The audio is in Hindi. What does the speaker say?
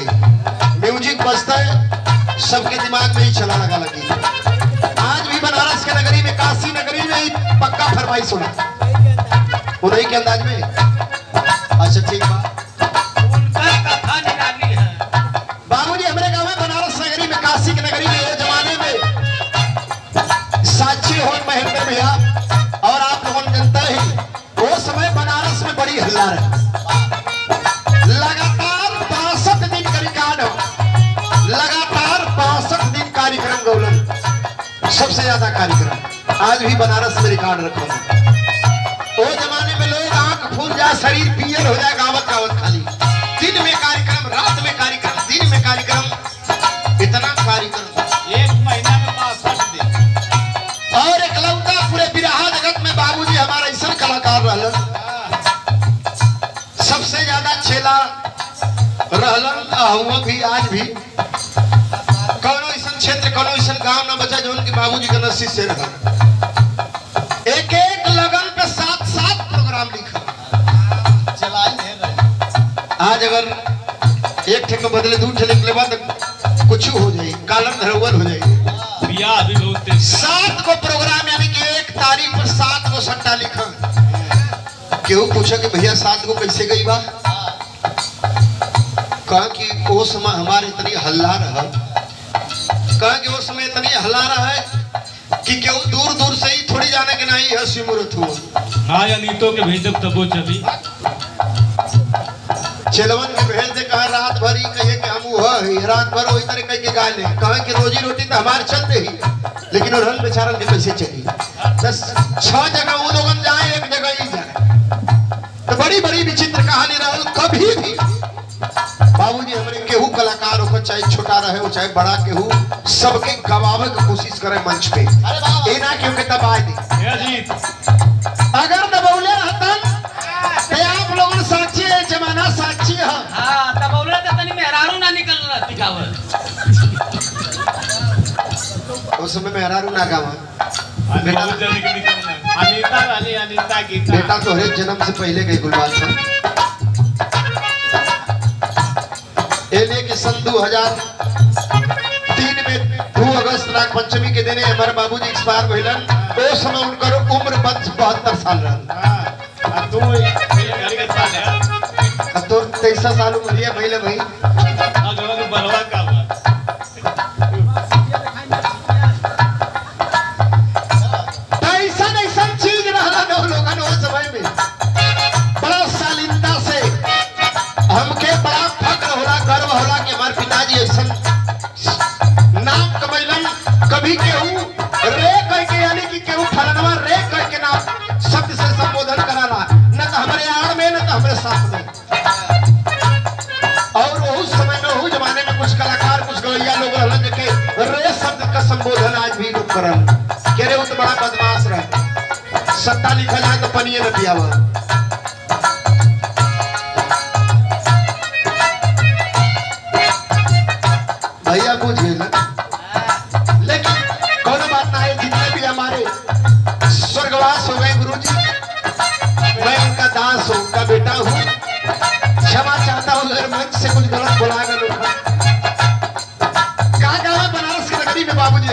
म्यूजिक बजता है, सबके दिमाग में ही चला लगा लगी। आज भी बनारस के नगरी में, काशी नगरी में ही पक्का फरमाइश सुना उन्हीं के अंदाज में। अच्छा ठीक बात, बाबूजी हमारे गाँव में बनारस नगरी में, काशी की नगरी में, ये जमाने में साक्षी हो महेंद्र भैया और आप लोगों ने जनता ही, वो समय बनारस में बड़ी हल्ला है। लगातार 62 दिन का रिकॉर्ड हो, लगातार 62 दिन कार्यक्रम गौलन, सबसे ज्यादा कार्यक्रम आज भी बनारस में रिकॉर्ड रखा। वो जमाने में लोग आंख फूल जाए, शरीर पियल हो जाए, गावत गावत खाली। दिन में कार्यक्रम, रात में कार्यक्रम, दिन में कार्यक्रम, इतना कार्यक्रम एक महीना में 62 दिन। और एकलौता पूरे बिरहा जगत में बाबूजी हमारा ऐसा कलाकार रहलन, सबसे ज्यादा छेला रहलन। हुआ भी आज भी कौनो ऐसा क्षेत्र, कौनो ऐसा गांव ना बचा जो उनके बाबूजी का नसीब से रहा। एक एक लगन पे 7-7 प्रोग्राम लिखा। आज अगर एक ठे के बदले 2 ठे लिखले बाद कुछ हो जाए, कालम धरौल हो जाए। बियाह भी बहुत 7 को प्रोग्राम, यानी कि एक तारीख पर 7 को सट्टा लिखा। केहू पूछा कि भैया 7 को कैसे गई बा? कहा कि वो समय हमारे इतनी हल्ला रहा, कहा कि वो समय इतनी हल्ला रहा है कि केहू दूर दूर से ही थोड़ी जाने के नहीं हंसी मुहूर्त हुआ। हाँ या नीतो के भेजब तब वो चली। चलवन के भेज दे, कहा रात भर ही कहे कि हम वह रात भर वही तरह कह के गा ले। कहा कि रोजी रोटी तो हमारे चल रही, लेकिन वो रंग बेचारन के कैसे चली? 6 जगह वो लोगन जाए, एक जगह ही जाए। तो बड़ी बड़ी विचित्र कहानी रहल। कभी भी बाबूजी हमारे केहू कलाकार हो, चाहे छोटा रहे हो चाहे बड़ा, केहू सबके गवावे की कोशिश करे मंच पे। ए ना क्योंकि दबाए दी, अगर दबौले रहतन तो आप लोगन साक्षी है, जमाना साक्षी है। हाँ, दबौले तो तनी मेहरारू ना निकल रहा दिखावर। उस समय मेहरारू ना गावा। बेटा तो हर जन्म से पहले गई गुलबाल था। एने के सन 2003 में 2 अगस्त नाग पंचमी के दिन हमारे बाबूजी एक्सपायर भइलन। ओ समय उनकर उम्र 72 साल रहल। तो 23 साल उम्र पहले भाई ऐसा चीज रहा लोगन उस समय में। बड़ा शालीनता से हमके बड़ा फक्र होला, गर्व होला कि हमारे पिताजी ऐसा नाम कमैलन। कभी केहू रे कह के, यानी कि केहू फलनवा रे कह के नाम शब्द से संबोधन कराला, न तो हमारे आड़ में न तो हमारे साथ में। और उस समय में, उस जमाने में कुछ कलाकार, कुछ गवैया लोग रहलन के रे शब्द का संबोधन आज भी लोग करन के रे। वो तो बड़ा बदमाश रहे, सट्टा लिखा जाए तो पनिये न पियावा। भैया पूछ गए ना, लेकिन कोनो बात ना है। जितने भी हमारे स्वर्गवास हो गए गुरुजी, मैं उनका दास हूँ, उनका बेटा हूँ। क्षमा चाहता हूँ अगर मंच से कुछ गलत बोला गया। कहाँ बनारस की नगरी में बाबूजी